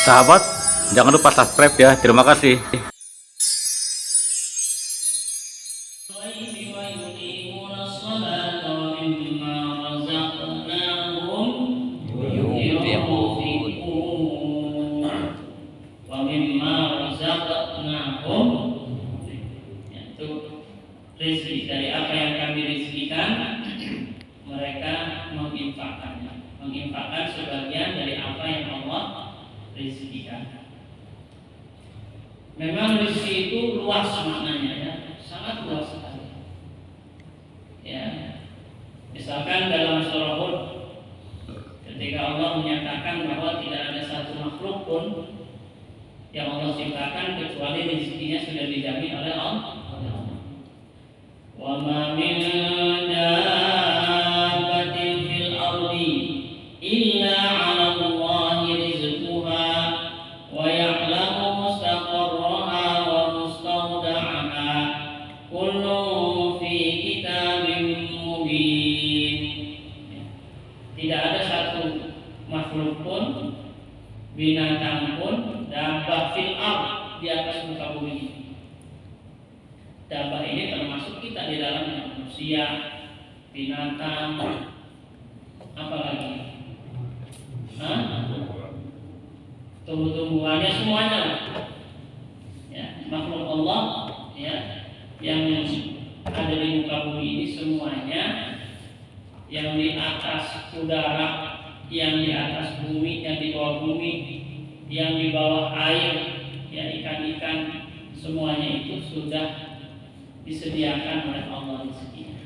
Sahabat, jangan lupa subscribe ya. Terima kasih. Rezeki dari apa yang kami rezekikan, mereka menginfakkan sebagian dari apa yang Allah rezekikan. Memang rezeki itu luas maknanya ya, sangat luas sekali. Ya, misalkan dalam surah Hud, ketika Allah menyatakan bahwa tidak ada satu makhluk pun yang Allah ciptakan kecuali rezekinya sudah dijamin oleh Allah. Wa ma min dabbatin fil ardi illa 'ala Allahi rizquha wa ya'lamu mustaqarraha wa mustawda'aha kullun fi kitabin mubin. Tidak ada satu makhluk pun, binatang pun, dabbah fil ard, di atas muka bumi ini. Dabbah ini termasuk kita di dalamnya, manusia, binatang, apa lagi? Tumbuh-tumbuhannya semuanya, ya, makhluk Allah, ya, yang ada di muka bumi ini semuanya, yang di atas udara, yang di atas bumi, yang di bawah bumi, yang di bawah air, ya, ikan-ikan, semuanya itu sudah disediakan oleh Allah rezekinya.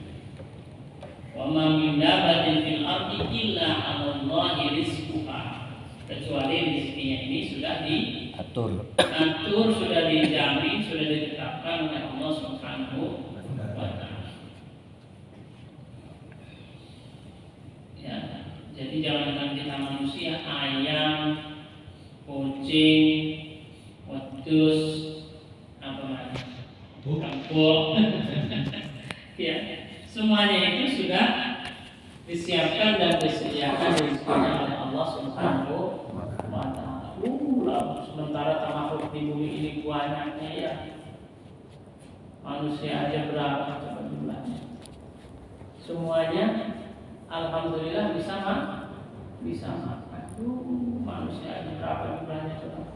Wa ma min dabbatin fil ardi illa 'ala Allahi rizquha. Kecuali rezekinya ini sudah diatur, sudah dijamin, sudah ditetapkan oleh Allah Subhanahu wa taala. Ya, jadi jangankan kita manusia, ayam, kucing, wedhus, apa lagi? Kampung, ya, semuanya itu sudah disiapkan dan disediakan rezekinya oleh Allah Subhanahu wa taala. Sementara makhluk di bumi ini banyaknya ya, manusia aja berapa coba jumlahnya? Semuanya, alhamdulillah bisa makan. Manusia aja berapa jumlahnya coba?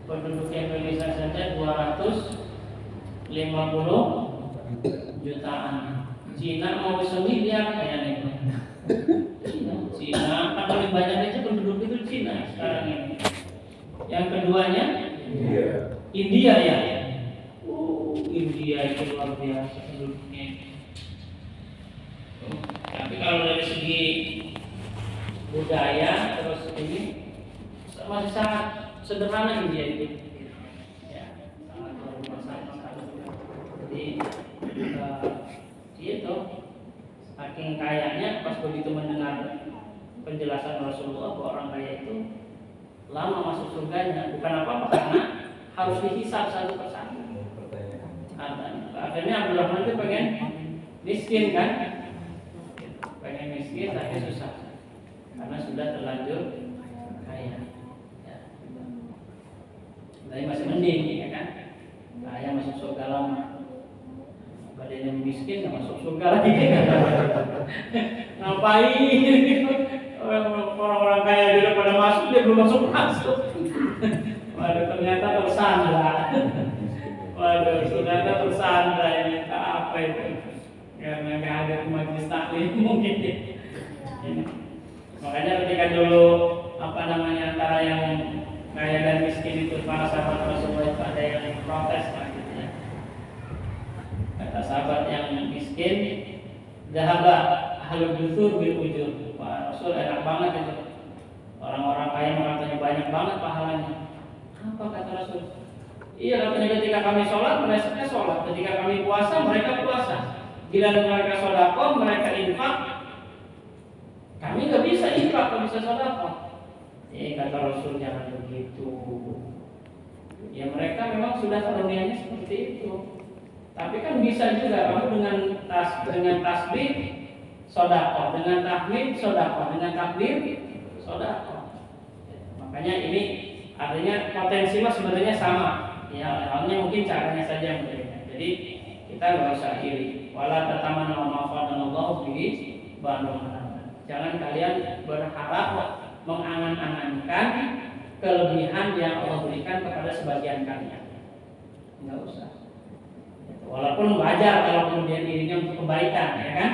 Penduduk Indonesia saja 250 jutaan. Cina mau sendirian kayaknya. Cina kan paling banyak itu penduduk itu Cina sekarang ini. Yang keduanya India ya. India itu luar biasa penduduknya. Tapi kalau dari segi budaya terus ini masih sangat sederhana India itu. Jadi itu saking kayanya pas begitu mendengar penjelasan Rasulullah bahwa orang kaya itu lama masuk surganya, bukan apa-apa karena harus dihisab satu persatu. Akhirnya Abdurrahman itu pengen miskin kan, pengen miskin tapi susah karena sudah terlanjur kaya. Ya. Tapi masih mending ya kan, kaya masuk surga lama. Ada yang miskin nggak masuk surga lagi. Ngapain? Orang-orang kaya dia pada masuk, dia belum masuk. Waduh, ternyata tersandra. Ini apa itu? Karena nggak ada majelis taklim mungkin. Makanya ketika dulu antara yang kaya dan miskin itu para sahabat Rasulullah itu ada yang protes kan. Kata sahabat yang miskin, "Dhahaba ahlul dusur bil ujur." Wah, Rasul enak banget itu. Orang-orang kaya mengatakan banyak banget pahalanya. Apa kata Rasul? Iya, katanya ketika kami sholat, mereka sholat. Ketika kami puasa, mereka puasa. Bila mereka sedekah, mereka infak. Kami nggak bisa infak, nggak bisa sedekah. Kata Rasul jangan begitu. Ya mereka memang sudah karunianya seperti itu. Tapi kan bisa juga kamu dengan tasbih sedekah, dengan tahmid sedekah, dengan takbir sedekah. Makanya ini Artinya potensi mah sebenarnya sama, ya halnya mungkin caranya saja yang berbeda. Jadi kita nggak usah iri. Wala tatamannau ma faddalallahu bihi ba'dakum. Jangan kalian berharap mengangan-angankan kelebihan yang Allah berikan kepada sebagian kalian. Nggak usah. Walaupun wajar kalau kemudian irinya untuk kebaikan, ya kan?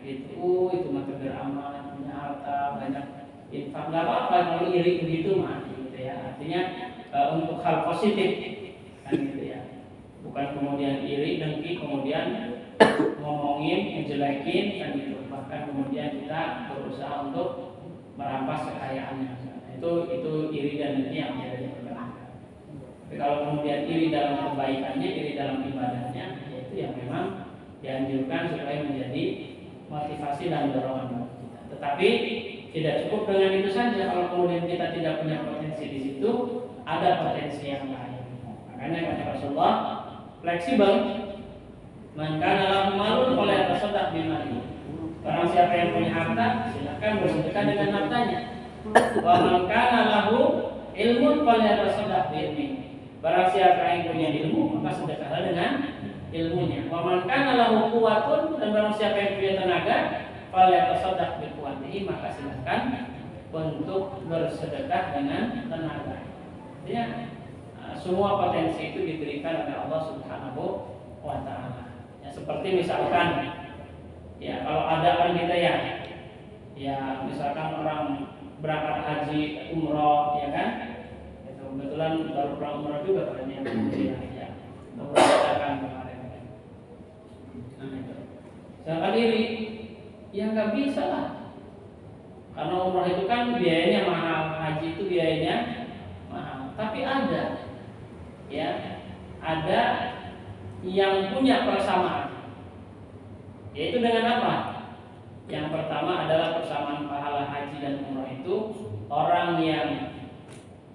Itu mah beramal, punya harta, banyak infak, nggak apa-apa kalau iri begitu mah, gitu ya. Artinya untuk hal positif, kan gitu ya. Bukan kemudian iri, dengki, kemudian ngomongin, ngejelekin, kan gitu. Bahkan kemudian kita berusaha untuk merampas kekayaannya. Itu iri dan dengki yang menjadi perbedaan. Tapi kalau kemudian iri dalam kebaikannya, iri dalam ibadahnya, itu yang memang dianjurkan supaya menjadi motivasi dan dorongan bagi kita. Tetapi tidak cukup dengan itu saja. Kalau kemudian kita tidak punya potensi di situ, ada potensi yang lain. Makanya kata Rasulullah, fleksibel. Man kana lahu malun falyatasaddaq bimalihi. Barang siapa yang punya harta, silakan bersedekah dengan hartanya. Wa man kana lahu ilmun falyatasaddaq biilmihi. Barang siapa yang punya ilmu, maka sedekahlah dengan ilmunya. Wa man kana lahu quwwatun, dan barang siapa yang punya tenaga, falyatasaddaq bi quwwatihi, maka silakan untuk bersedekah dengan tenaga. Artinya semua potensi itu diberikan oleh Allah Subhanahu wa taala. Ya, seperti misalkan ya kalau ada orang kita ya misalkan orang berangkat haji umroh, ya kan? Kebetulan baru pulang umroh juga kan yang ya. Merasakan kemarin. Nah, itu. Jangan iri, ya nggak bisa lah. Karena umroh itu kan biayanya mahal, haji itu biayanya mahal. Tapi ada yang punya persamaan. Yaitu dengan apa? Yang pertama adalah persamaan pahala haji dan umroh itu orang yang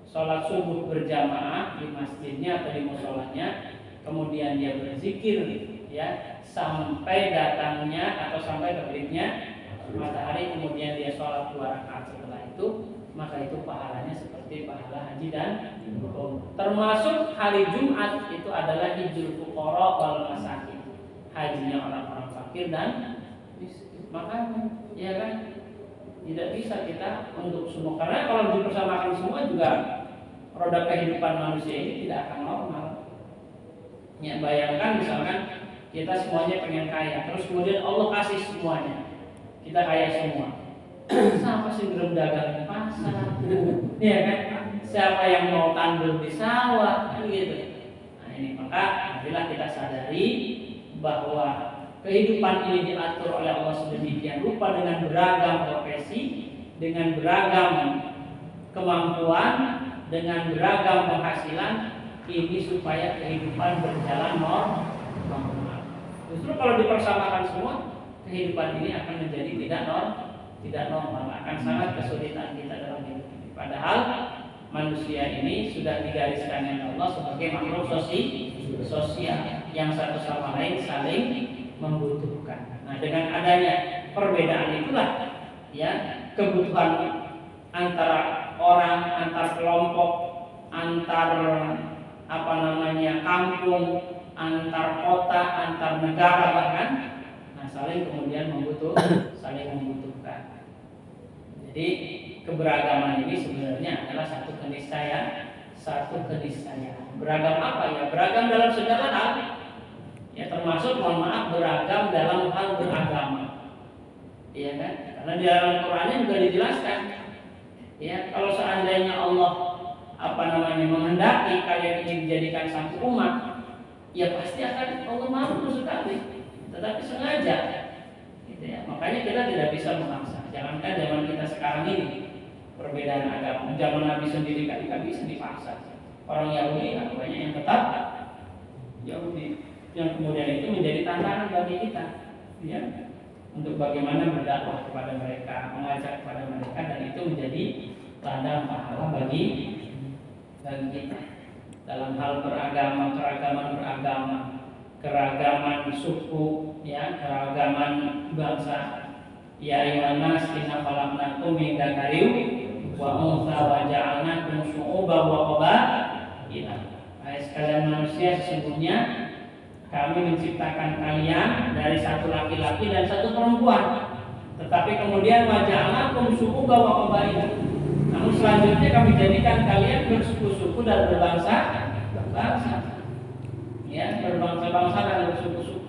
sholat subuh berjamaah di masjidnya atau di musholanya, kemudian dia berzikir ya sampai datangnya atau sampai terbitnya matahari, kemudian dia sholat 2 rakaat setelah itu, maka itu pahalanya seperti pahala haji dan umroh. Termasuk hari Jumat itu adalah hijrul fuqara wal masakin, hajinya orang-orang fakir dan miskin. Makanya ya kan tidak bisa kita untuk semua, karena kalau dipersamakan semua juga roda kehidupan manusia ini tidak akan normal. Ya, bayangkan misalkan kita semuanya pengen kaya, terus kemudian Allah kasih semuanya, kita kaya semua. Siapa sih belum dagang di pasar? Ya kan? Siapa yang mau tandur di sawah? Kan gitu. Nah ini maka marilah kita sadari bahwa kehidupan ini diatur oleh Allah sedemikian rupa dengan beragam profesi, dengan beragam kemampuan, dengan beragam penghasilan, ini supaya kehidupan berjalan normal. Justru kalau dipersamakan semua, kehidupan ini akan menjadi tidak normal, akan sangat kesulitan kita dalam hidup ini. Padahal manusia ini sudah digariskan oleh Allah sebagai makhluk sosial yang satu sama lain saling membutuhkan. Nah, dengan adanya perbedaan itulah ya kebutuhan antara orang, antar kelompok, antar kampung, antar kota, antar negara bahkan, nah saling kemudian saling membutuhkan. Jadi keberagaman ini sebenarnya adalah satu keniscayaan. Beragam apa ya? Beragam dalam segala hal. Ya termasuk beragam dalam hal beragama. Iya kan? Karena di dalam Qur'annya juga dijelaskan. Ya, kalau seandainya Allah menghendaki kalian ini dijadikan satu umat, ya pasti akan Allah mampu sekali. Tetapi sengaja, gitu ya. Makanya kita tidak bisa memaksa. Jangankan zaman kita sekarang ini perbedaan agama. Zaman Nabi sendiri kan tidak bisa dipaksa. Orang Yahudi banyak yang tetap Yahudi, yang kemudian itu menjadi tantangan bagi kita, ya, untuk bagaimana berdakwah kepada mereka, mengajak kepada mereka, dan itu menjadi ladang pahala bagi kita dalam hal keragaman beragama, keragaman suku, ya, keragaman bangsa. Ya ayyuhan nas inna khalaqnakum min dzakarin wa untha wa ja'alnakum syu'uban wa qabaila. Hai sekalian manusia, sesungguhnya kami menciptakan kalian dari satu laki-laki dan satu perempuan. Tetapi kemudian wa ja'alnakum syu'uban wa qabaila. Namun selanjutnya kami jadikan kalian bersuku-suku dan berbangsa-bangsa. Ya, berbangsa-bangsa dan bersuku-suku.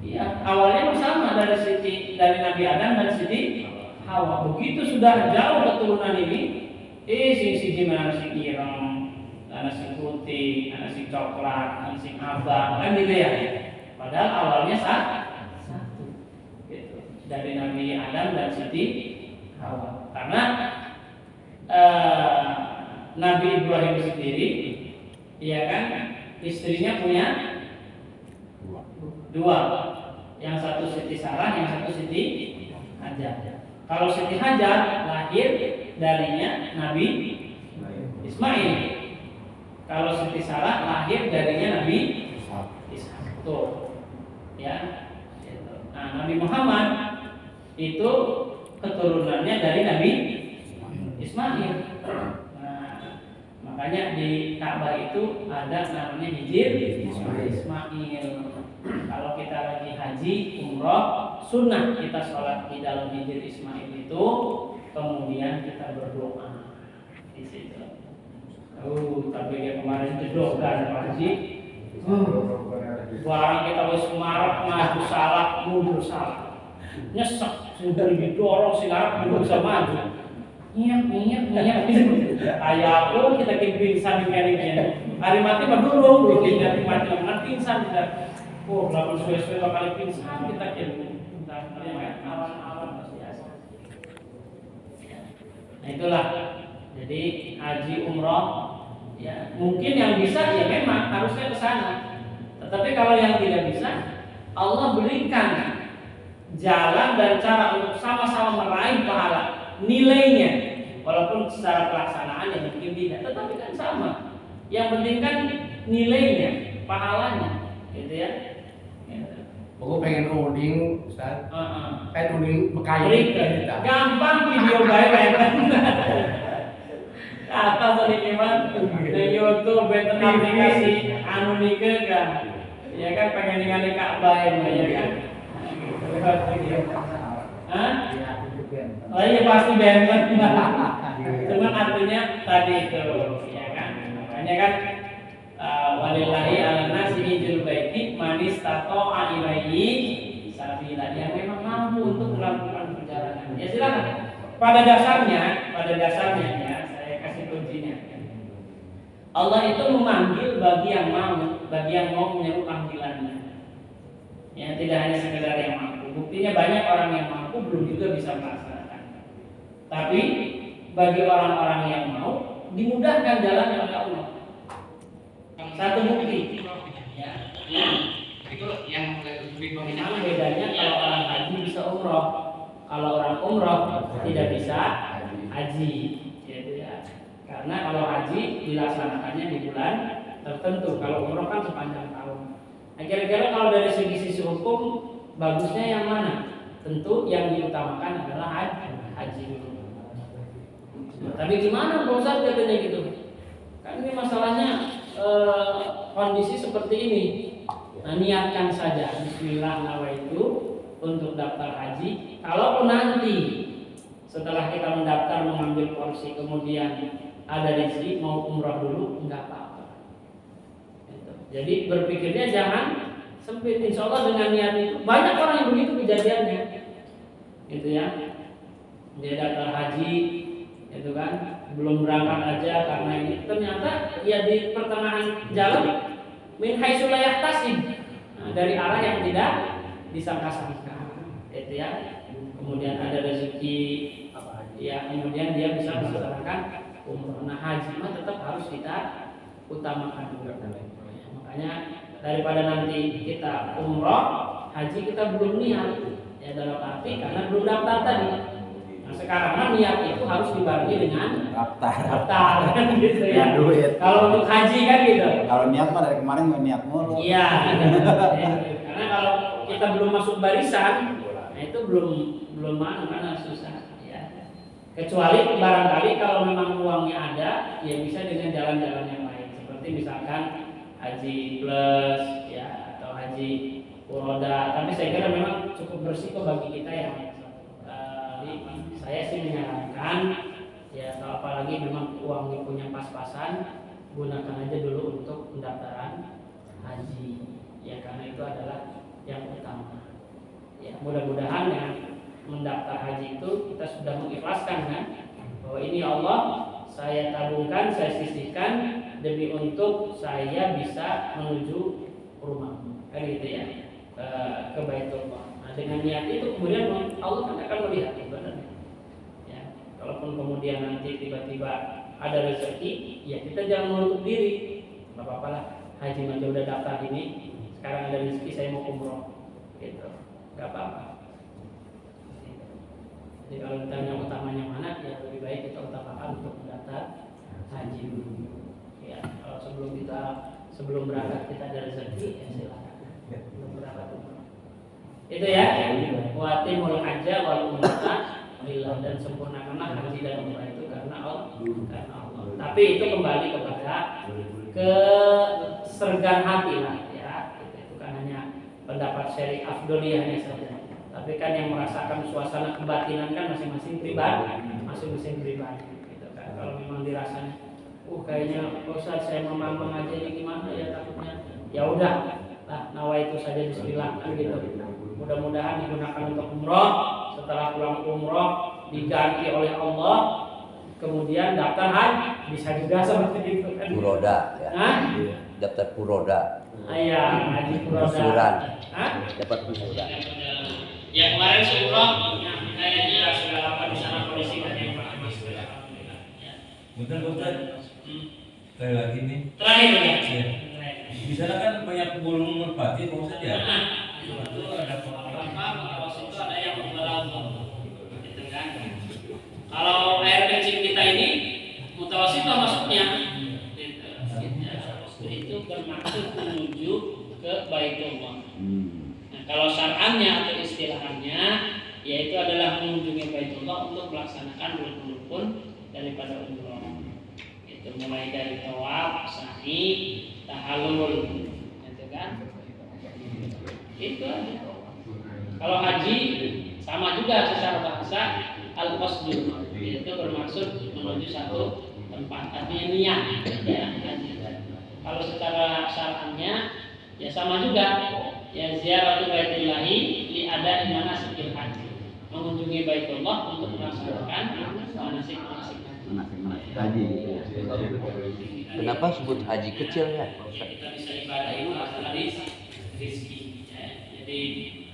Ya, awalnya sama dari Nabi Adam dan Siti Hawa. Begitu sudah jauh keturunan ini, si mana si ireng, ana si putih, ana si coklat, ana si abang, kan gitu ya. Padahal awalnya satu. Gitu. Dari Nabi Adam dan Siti Hawa. Karena Nabi Ibrahim sendiri, ya kan, istrinya punya dua, yang satu Siti Sarah, yang satu Siti Hajar. Kalau Siti Hajar lahir darinya Nabi Ismail. Kalau Siti Sarah lahir darinya Nabi Ishak. Tuh, ya. Nah, Nabi Muhammad itu keturunannya dari Nabi Ismail. Nah, makanya di Ka'bah itu ada namanya Hijir Ismail. Kalau kita lagi haji, umroh, sunnah kita sholat di dalam Hijir Ismail itu, kemudian kita berdoa di situ. Tapi ya kemarin jedokan Pak Haji. Barang kita wis marah, maju salah, mundur salah. Nyesek, sudah didorong si Arab belum bisa maju. Nyiap. Ayah pun kita pingsan di kiri. Hari mati mah dulu, bikin mati pingsan kita. Oh, lawan suwe-suwe bakal pingsan kita kiri. Awan-awan biasa. Nah itulah. Jadi haji umroh, ya mungkin yang bisa ya memang harusnya ke sana. Tetapi kalau yang tidak bisa, Allah berikan jalan dan cara untuk sama-sama meraih pahala, nilainya, walaupun secara pelaksanaan ya mungkin tidak, tetapi kan sama. Yang penting kan nilainya, pahalanya, gitu ya. Aku pengen uding, Ustaz. Kan uding Mekayu. Gampang video baik kan. Kata tadi gimana? Di YouTube beten aplikasi anu nike kan. Ya kan pengen ningali Ka'bah ya kan. Hah? Oh iya pasti benten. Cuman artinya tadi itu ya kan. Makanya kan walillahi ala nasi hijjul baiti man istata'a ilaihi sabila, yang memang mampu untuk melakukan perjalanan. Ya silakan. Pada dasarnya ya, saya kasih kuncinya. Allah itu memanggil bagi yang mau menyeru panggilannya. Ya, tidak hanya sekedar yang mampu. Buktinya banyak orang yang mampu belum juga bisa melaksanakan. Tapi bagi orang-orang yang mau, dimudahkan jalan oleh Allah. Satu bukti. Ya. Itu yang lebih dominan bedanya kalau orang haji bisa umroh. Kalau orang umroh tidak bisa haji, gitu ya. Karena kalau haji dilaksanakannya di bulan tertentu. Kalau umroh kan sepanjang tahun. Nah, kira-kira kalau dari sisi hukum bagusnya yang mana? Tentu yang diutamakan adalah haji. Tapi gimana Pak Ustaz katanya gitu? Kan ini masalahnya kondisi seperti ini. Nah, niatkan saja bismillah nawaitu untuk daftar haji. Kalaupun nanti setelah kita mendaftar mengambil porsi kemudian ada rezeki mau umrah dulu, enggak apa-apa. Jadi berpikirnya jangan sempit. Insya Allah dengan niat itu banyak orang yang begitu kejadiannya, gitu ya. Dia daftar haji, itu kan belum berangkat aja karena ini ternyata ya di pertengahan jalan min haitsu la yahtasib, dari arah yang tidak disangka-sangka, gitu ya. Kemudian ada rezeki, ya kemudian dia bisa melaksanakan umroh. Nah haji mah tetap harus kita utamakan. Makanya daripada nanti kita umroh, haji kita belum niat, ya dalam arti karena belum daftar tadi. Nah sekarang kan niat itu harus dibarengi dengan daftar kan gitu ya. Kalau untuk haji kan gitu. Kalau niat mah dari kemarin nggak niat mulu. Iya. Karena kalau kita belum masuk barisan, nah itu belum mana susah. Ya. Kecuali barangkali kalau memang uangnya ada, ya bisa dengan jalan-jalan yang lain. Seperti misalkan haji plus ya atau haji furoda. Tapi saya kira memang cukup berisiko bagi kita ya. Jadi saya sih menyarankan ya kalau apalagi memang uangnya punya pas-pasan, gunakan aja dulu untuk pendaftaran haji. Ya karena itu adalah yang utama. Ya mudah-mudahan ya mendaftar haji itu kita sudah mengikhlaskan kan bahwa ini Allah saya tabungkan, saya sisihkan demi untuk saya bisa menuju rumah kan gitu ya ke Baitullah. Nah dengan niat itu kemudian Allah akan melihat sebenarnya ya kalaupun kemudian nanti tiba-tiba ada rezeki ya kita jangan menutup diri, nggak apa-apa lah haji aja udah daftar ini sekarang ada rezeki saya mau umroh gitu nggak apa-apa. Jadi kalau ditanya utamanya mana, ya lebih baik kita utamakan untuk mendaftar haji dulu. Ya, kalau sebelum berangkat kita ada rezeki, ya silakan. Belum berangkat itu ya. Wa timul hajja wal umrata lillah, dan sempurnakanlah haji dan umrah itu karena Allah. Tapi itu kembali kepada kesergan hati lah ya. Itu bukan hanya pendapat syari afdoliyahnya saja. Tapi kan yang merasakan suasana kebatinan kan masing-masing pribadi gitu kan. Kalau memang dirasanya kayaknya Ustaz saya memang aja ini gimana ya takutnya ya udah lah nawa itu saja bismillah kan gitu. Mudah-mudahan digunakan untuk umroh, setelah pulang umroh diganti oleh Allah, kemudian daftar haji bisa juga seperti itu kan. Puroda ya. Hah? Daftar puroda. Iya, haji puroda. Usuran. Hah? Dapat usuran. Ya kemarin seumroh kayaknya sudah lama di sana polisi dan yang pakai masker. Bukan. Kayak lagi nih. Terakhir ya. Di sana kan banyak burung merpati, Pak Ustaz ya. Itu ada beberapa itu ada yang melaut. Gitu kan. Kalau air kencing kita ini mutawasithah masuknya. Itu bermaksud menuju ke Baitullah. Kalau syar'annya atau istilahannya yaitu adalah mengunjungi Baitullah untuk melaksanakan rukun-rukun daripada umroh. Itu mulai dari tawaf, sa'i, tahallul, gitu kan? Itu aja. Kalau haji sama juga secara bahasa al-qasdu, itu bermaksud menuju satu tempat, artinya niat ya, haji. Kalau secara syar'annya ya sama juga. Ya ziaratu baitillahi li ada manasikil haji, mengunjungi Baitullah untuk melaksanakan manasik Haji. Kenapa sebut haji kecil ya? Kita bisa ibadah itu adalah rezeki ya. Jadi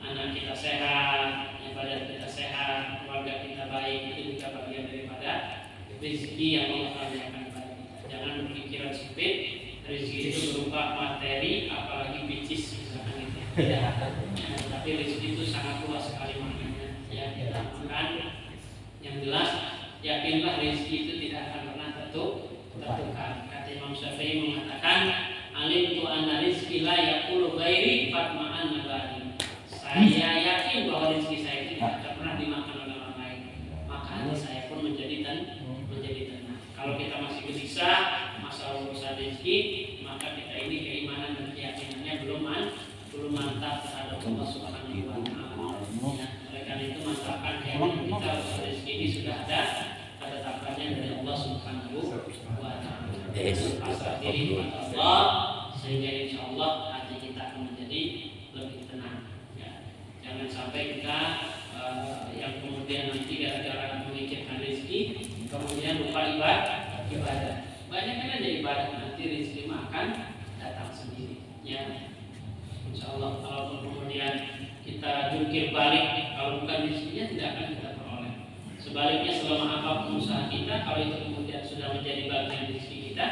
anak kita sehat, ibadah kita sehat, keluarga kita baik, itu juga bagian daripada rezeki yang Allah karuniakan kepada kita. Jangan berpikiran sempit, rezeki itu berupa materi apalagi bicis misalkan gitu. Ya, tapi rezeki itu sangat luas sekali maknanya. Ya, kita makan yang jelas yakinlah rezeki itu tidak akan pernah tertukar. Kata Imam Syafi'i mengatakan, alim tu anna rizki la yaqulu ghairi fatma'an nabani. Saya yakin bahwa rezeki saya itu tidak akan pernah dimakan oleh orang lain. Maka hati saya pun menjadi tenang. Kalau kita masih gelisah masalah urusan rezeki, maka kita ini keimanan dan keyakinannya belum mantap terhadap Allah Subhanahu wa taala. Ya, oleh karena itu mantapkan keyakinan kita bahwa rezeki ini sudah ada tatapannya dari Allah Subhanahu wa taala. Pasrah diri kepada Allah sehingga insyaallah hati kita akan menjadi lebih tenang. Ya. Jangan sampai kita yang kemudian nanti gara-gara memikirkan rezeki kemudian lupa ibadah. Banyak kan ada ibadah nanti rezeki makan datang sendiri. Ya. Insyaallah kalau kemudian kita jungkir balik kalau bukan rezekinya tidak akan kita peroleh. Sebaliknya selama apapun usaha kita kalau itu kemudian sudah menjadi bagian rezeki kita,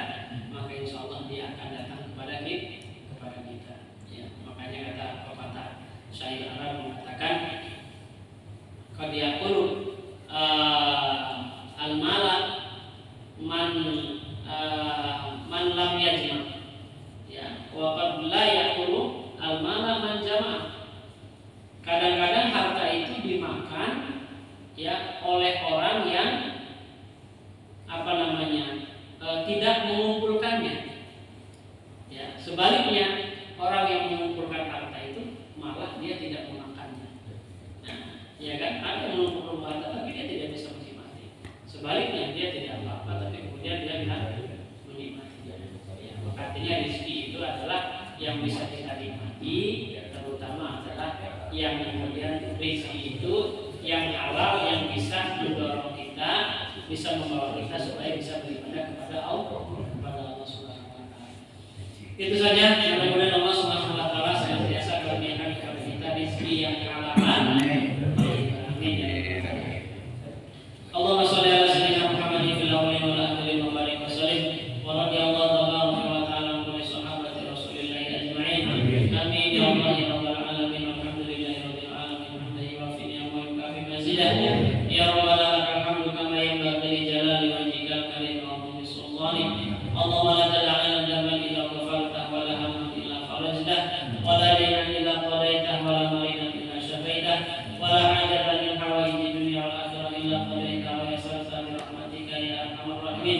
maka insyaallah dia akan datang kepada kita. Ya, makanya kata pepatah syair Arab mengatakan qad yaqulu al-mala man lam yajma. Ya, wa qad la yaqulu al-mala man jama'. Kadang-kadang harta itu dimakan ya oleh orang yang menumpuk-numpuk harta tapi dia tidak bisa menikmati. Sebaliknya dia tidak apa-apa tapi kemudian dia bilang menikmati. Ya, artinya rezeki itu adalah yang bisa kita nikmati, terutama adalah yang kemudian rezeki itu yang halal yang bisa mendorong kita, bisa membawa kita supaya bisa beribadah kepada Allah Subhanahu wa taala. Itu saja, mudah-mudahan Allah Subhanahu wa taala senantiasa karuniakan kepada kita rezeki yang halalan. Amin. Allahumma shalli ala sayyidina Muhammadin fil awwalin wal akhirin wa barik wa sallim wa radhiyallahu tabaraka wa ta'ala an kulli sahabati Rasulillah ajma'in. Amin ya Allah ya rabbal alamin. Alhamdulillahi rabbil alamin. Hamdan yuwafi ni'amahu wa yukafi mazidah. Ya rabbana lakal hamdu kama yanbaghi li jalali wajhikal karim wa 'azimi sultanik. Allahumma la tad'a lana dhanban illa ghafartahu wa la hamman illa farajtahu wa la daynan illa qadaytahu wa la maridan illa shafaitahu wa la hajatan min hawaiji dunya wal akhirah illa qadaytahu wa yassartahu bi rahmatika ya arhamar rahimin.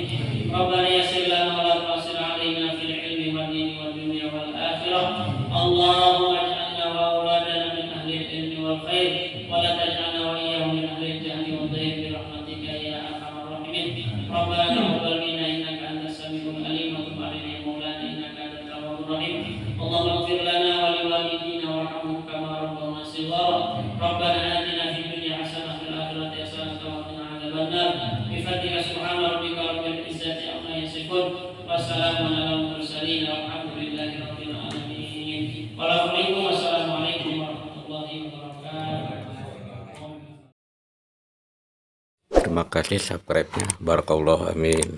Rabbana yassir lana wa la tu'assir 'alaina fil ilmi wad dini wad dunya wal akhirah. Allahumma ij'alna wa auladana min ahli al-ilmi wal khair wa la taj'alna wa iyyahum min ahli al-jahli wad dhayr bi rahmatika ya arhamar rahimin. Rabbana taqabbal minna innaka antas samiul alim wa tub 'alaina ya maulana innaka antat tawwabur rahim. Allahumma ighfir lana wa liwalidina warhamhum kama rabbawna shighara. Rabbana atina fid dunya hasanah wa fil akhirati hasanah wa qina adzabannar. Bi fadlika subhana rabbika rabbil izzati amma yasifun wa salamun alal mursalin walhamdulillahi rabbil alamin. Wassalamualaikum warahmatullahi wabarakatuh. Terima kasih subscribe-nya. Barakallahu amin.